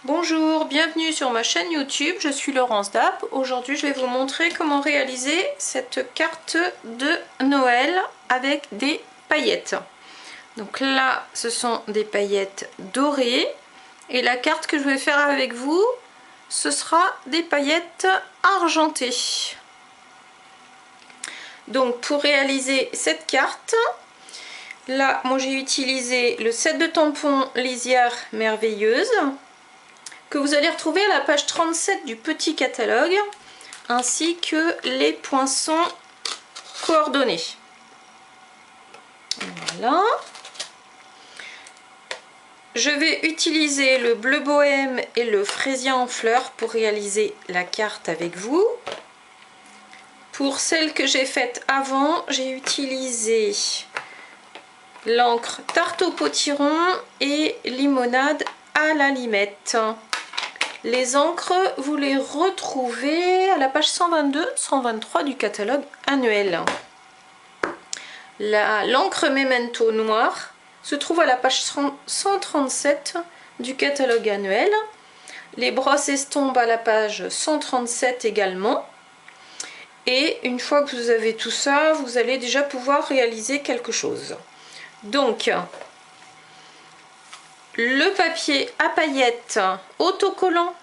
Bonjour, bienvenue sur ma chaîne YouTube, je suis Laurence Dapp. Aujourd'hui je vais vous montrer comment réaliser cette carte de Noël avec des paillettes. Donc là ce sont des paillettes dorées et la carte que je vais faire avec vous ce sera des paillettes argentées. Donc pour réaliser cette carte, là moi j'ai utilisé le set de tampons Lisière Merveilleuse que vous allez retrouver à la page 37 du petit catalogue, ainsi que les poinçons coordonnés. Voilà. Je vais utiliser le bleu bohème et le fraisier en fleurs pour réaliser la carte avec vous. Pour celle que j'ai faite avant, j'ai utilisé l'encre tarte au potiron et limonade à la limette. Les encres, vous les retrouvez à la page 122-123 du catalogue annuel. L'encre Memento noire se trouve à la page 137 du catalogue annuel. Les brosses estompes à la page 137 également. Et une fois que vous avez tout ça, vous allez déjà pouvoir réaliser quelque chose. Donc, le papier à paillettes autocollant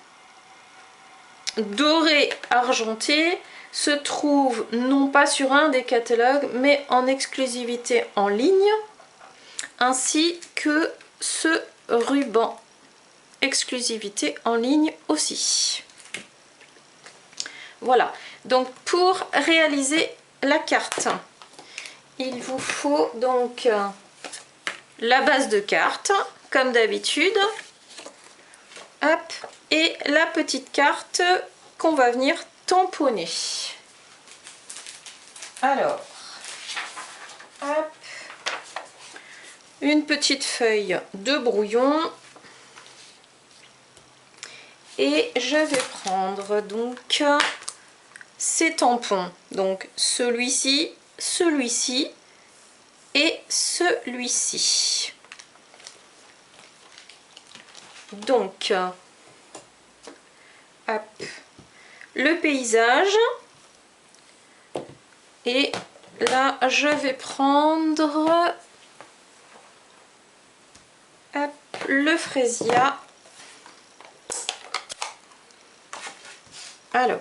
doré argenté se trouve non pas sur un des catalogues mais en exclusivité en ligne, ainsi que ce ruban exclusivité en ligne aussi. Voilà, donc pour réaliser la carte, il vous faut donc la base de carte comme d'habitude, hop, et la petite carte qu'on va venir tamponner. Alors, hop, une petite feuille de brouillon et je vais prendre donc ces tampons, donc celui-ci, celui-ci et celui-ci. Donc, hop, le paysage, et là je vais prendre hop, le fraisia. Alors,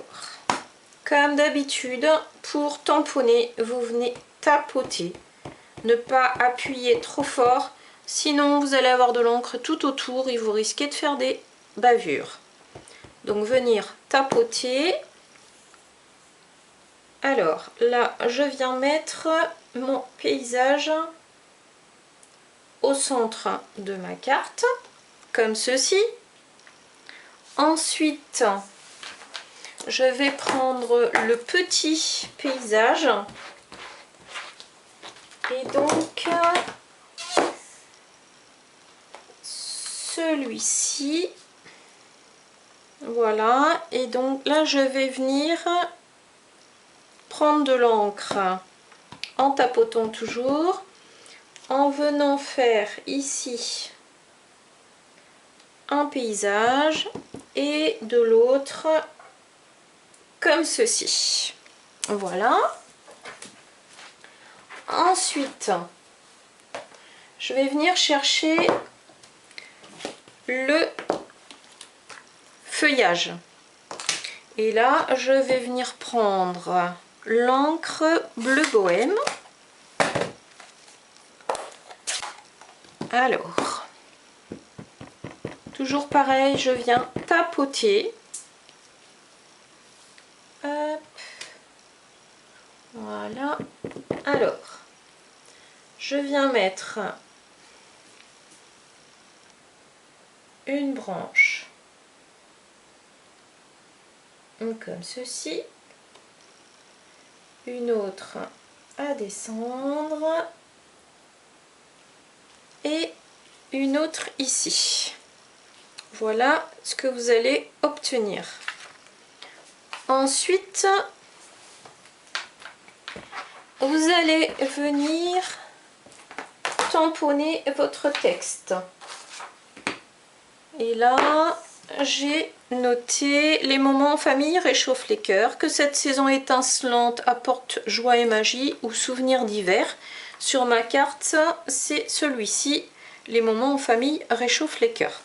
comme d'habitude, pour tamponner, vous venez tapoter, ne pas appuyer trop fort. Sinon, vous allez avoir de l'encre tout autour et vous risquez de faire des bavures. Donc, venir tapoter. Alors, là, je viens mettre mon paysage au centre de ma carte, comme ceci. Ensuite, je vais prendre le petit paysage. Et donc, celui-ci, voilà, et donc là je vais venir prendre de l'encre en tapotant toujours, en venant faire ici un paysage et de l'autre comme ceci. Voilà. Ensuite, je vais venir chercher le feuillage et là je vais venir prendre l'encre bleu bohème. Alors, toujours pareil, je viens tapoter. Hop. Voilà. Alors, je viens mettre une branche comme ceci, une autre à descendre et une autre ici. Voilà ce que vous allez obtenir. Ensuite, vous allez venir tamponner votre texte. Et là, j'ai noté: les moments en famille réchauffent les cœurs, que cette saison étincelante apporte joie et magie ou souvenirs d'hiver. Sur ma carte, c'est celui-ci: les moments en famille réchauffent les cœurs.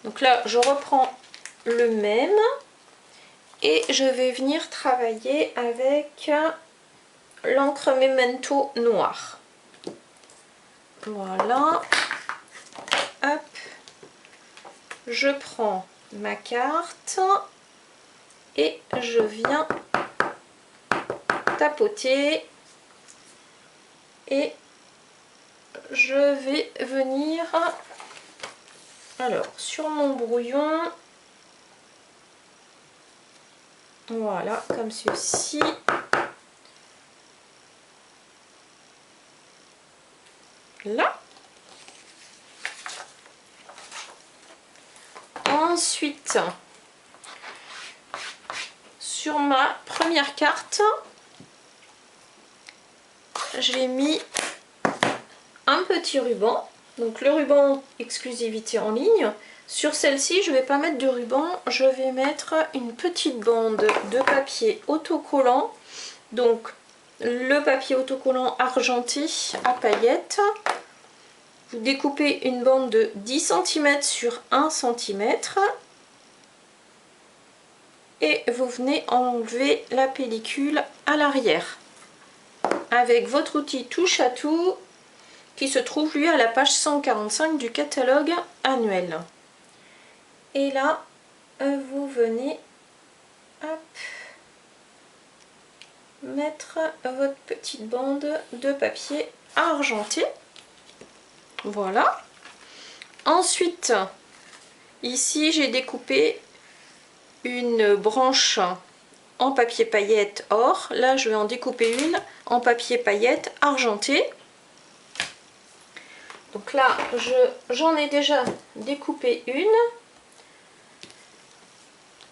Donc là, je reprends le même et je vais venir travailler avec l'encre Memento noire. Voilà. Hop. Je prends ma carte et je viens tapoter et je vais venir alors sur mon brouillon, voilà, comme ceci. Là. Ensuite, sur ma première carte, j'ai mis un petit ruban. Donc le ruban exclusivité en ligne. Sur celle-ci, je ne vais pas mettre de ruban, je vais mettre une petite bande de papier autocollant. Donc le papier autocollant argenté à paillettes. Vous découpez une bande de 10 cm sur 1 cm et vous venez enlever la pellicule à l'arrière avec votre outil touche à tout qui se trouve lui à la page 145 du catalogue annuel. Et là, vous venez hop, mettre votre petite bande de papier argenté. Voilà. Ensuite, ici j'ai découpé une branche en papier paillette or. Là, je vais en découper une en papier paillette argenté. Donc là, j'en ai déjà découpé une.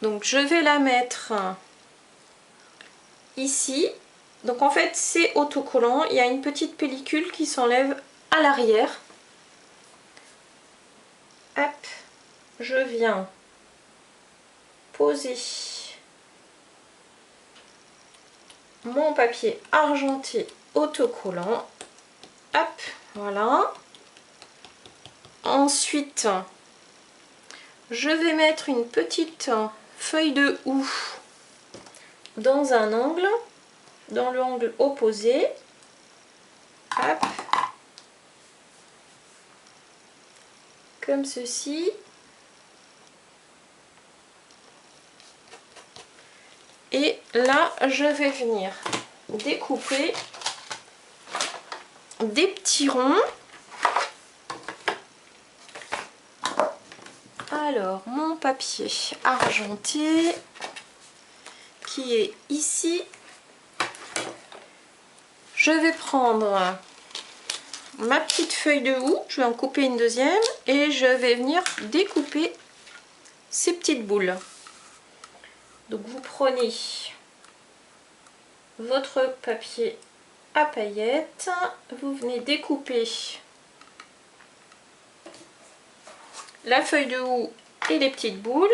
Donc je vais la mettre ici. Donc en fait, c'est autocollant. Il y a une petite pellicule qui s'enlève à l'arrière. Hop, je viens poser mon papier argenté autocollant. Hop, voilà. Ensuite, je vais mettre une petite feuille de houx dans un angle, dans l'angle opposé. Hop. Comme ceci. Et là, je vais venir découper des petits ronds. Alors, mon papier argenté qui est ici. Je vais prendre ma petite feuille de houx, je vais en couper une deuxième et je vais venir découper ces petites boules. Donc vous prenez votre papier à paillettes, vous venez découper la feuille de houx et les petites boules.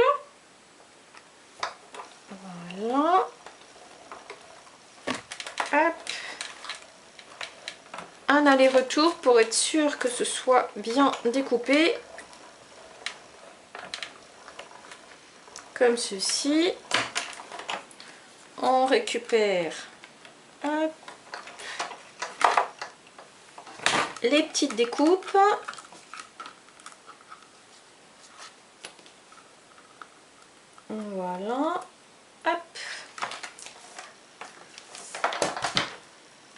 Voilà. Hop. Un aller-retour pour être sûr que ce soit bien découpé. Comme ceci. On récupère hop, les petites découpes. Voilà. Hop.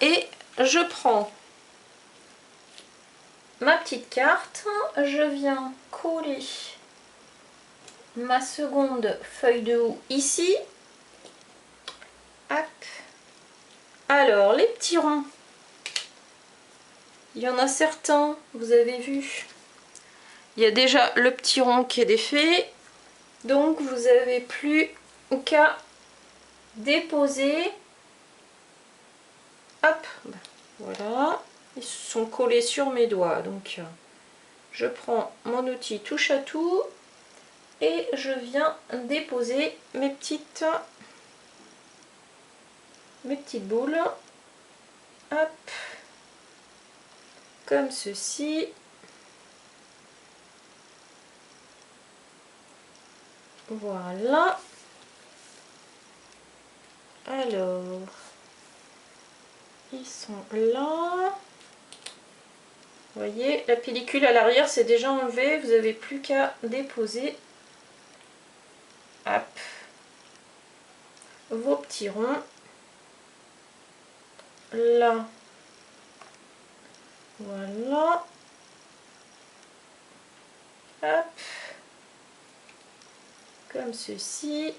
Et je prends ma petite carte, je viens coller ma seconde feuille de houx ici. Hop. Alors les petits ronds, il y en a certains, vous avez vu, il y a déjà le petit rond qui est défait, donc vous n'avez plus qu'à déposer. Hop, voilà. Ils sont collés sur mes doigts, donc je prends mon outil touche à tout et je viens déposer mes petites boules, hop, comme ceci. Voilà. Alors, ils sont là. Vous voyez, la pellicule à l'arrière c'est déjà enlevé, vous n'avez plus qu'à déposer, hop, vos petits ronds. Là, voilà, hop, comme ceci,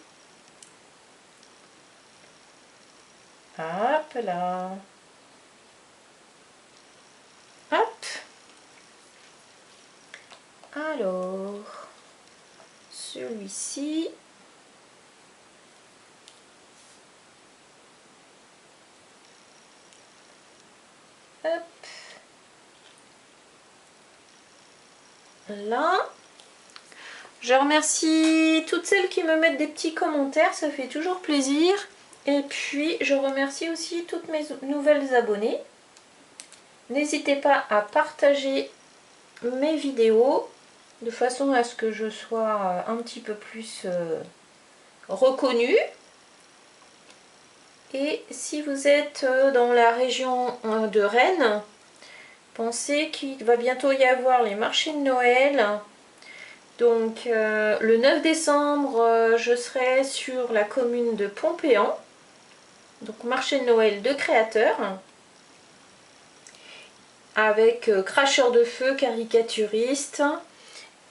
hop là, hop. Alors, celui-ci, hop, là. Je remercie toutes celles qui me mettent des petits commentaires, ça fait toujours plaisir. Et puis, je remercie aussi toutes mes nouvelles abonnées. N'hésitez pas à partager mes vidéos de façon à ce que je sois un petit peu plus reconnue. Et si vous êtes dans la région de Rennes, pensez qu'il va bientôt y avoir les marchés de Noël. Donc le 9 décembre, je serai sur la commune de Pompéan. Donc marché de Noël de créateurs. Avec cracheurs de feu, caricaturistes.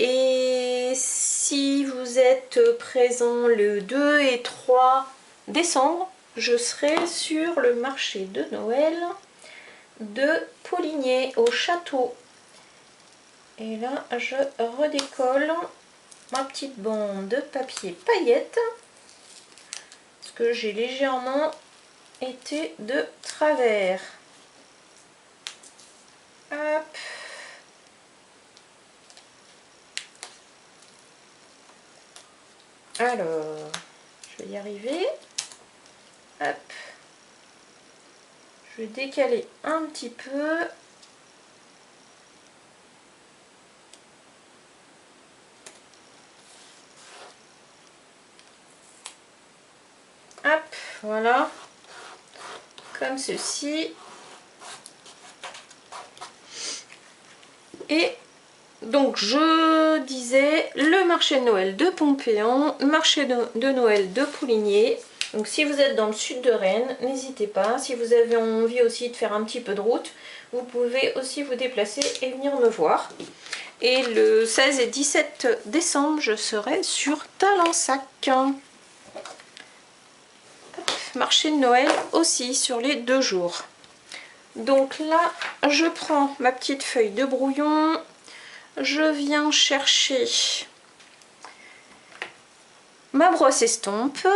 Et si vous êtes présent le 2 et 3 décembre, je serai sur le marché de Noël de Poligné au château. Et là, je redécolle ma petite bande de papier paillettes parce que j'ai légèrement été de travers. Hop. Alors, je vais y arriver. Hop. Je vais décaler un petit peu. Hop, voilà. Comme ceci. Et donc je disais le marché de Noël de Pompéan, marché de Noël de Poligné. Donc si vous êtes dans le sud de Rennes, n'hésitez pas. Si vous avez envie aussi de faire un petit peu de route, vous pouvez aussi vous déplacer et venir me voir. Et le 16 et 17 décembre, je serai sur Talensac. Marché de Noël aussi sur les 2 jours. Donc là, je prends ma petite feuille de brouillon. Je viens chercher ma brosse estompe,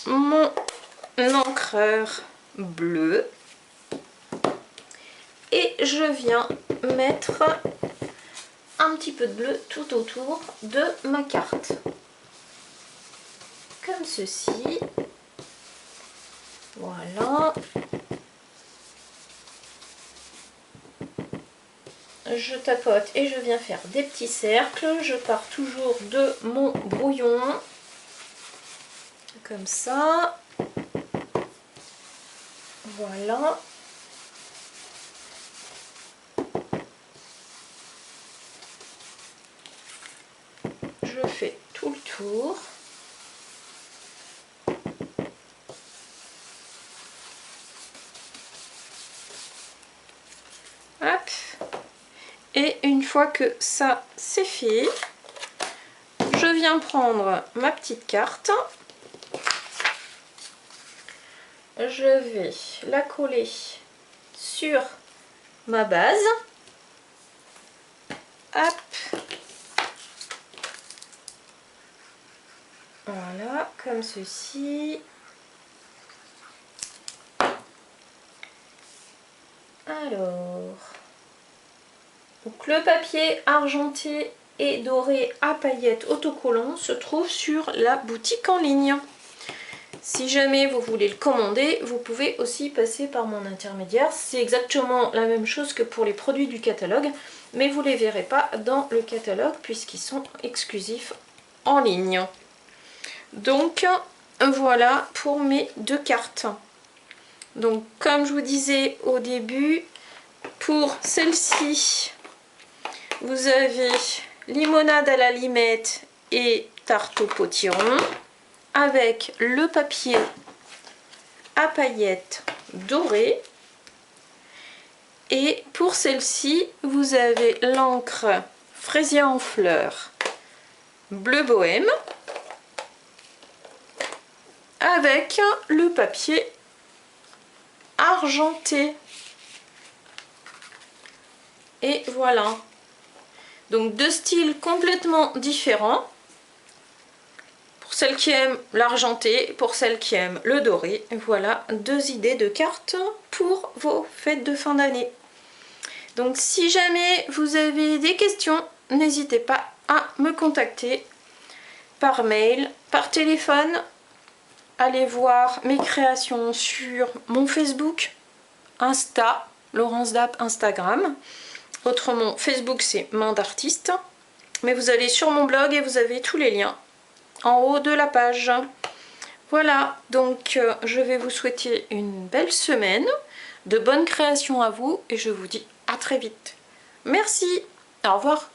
mon encreur bleu et je viens mettre un petit peu de bleu tout autour de ma carte. Comme ceci. Voilà. Je tapote et je viens faire des petits cercles. Je pars toujours de mon brouillon. Comme ça. Voilà. Je fais tout le tour. Hop. Et une fois que ça c'est fait, je viens prendre ma petite carte. Je vais la coller sur ma base. Hop. Voilà, comme ceci. Alors, donc le papier argenté et doré à paillettes autocollants se trouve sur la boutique en ligne. Si jamais vous voulez le commander, vous pouvez aussi passer par mon intermédiaire. C'est exactement la même chose que pour les produits du catalogue, mais vous ne les verrez pas dans le catalogue puisqu'ils sont exclusifs en ligne. Donc voilà pour mes 2 cartes. Donc comme je vous disais au début, pour celle-ci, vous avez limonade à la limette et tarte au potiron avec le papier à paillettes doré. Et pour celle-ci, vous avez l'encre fraisier en fleurs bleu bohème avec le papier argenté. Et voilà. Donc 2 styles complètement différents. Pour celles qui aiment l'argenté, pour celles qui aiment le doré, voilà 2 idées de cartes pour vos fêtes de fin d'année. Donc si jamais vous avez des questions, n'hésitez pas à me contacter par mail, par téléphone. Allez voir mes créations sur mon Facebook, Insta, Laurence Dapp Instagram. Autrement, Facebook c'est Main d'Artiste. Mais vous allez sur mon blog et vous avez tous les liens en haut de la page. Voilà, donc je vais vous souhaiter une belle semaine, de bonnes créations à vous et je vous dis à très vite. Merci, au revoir.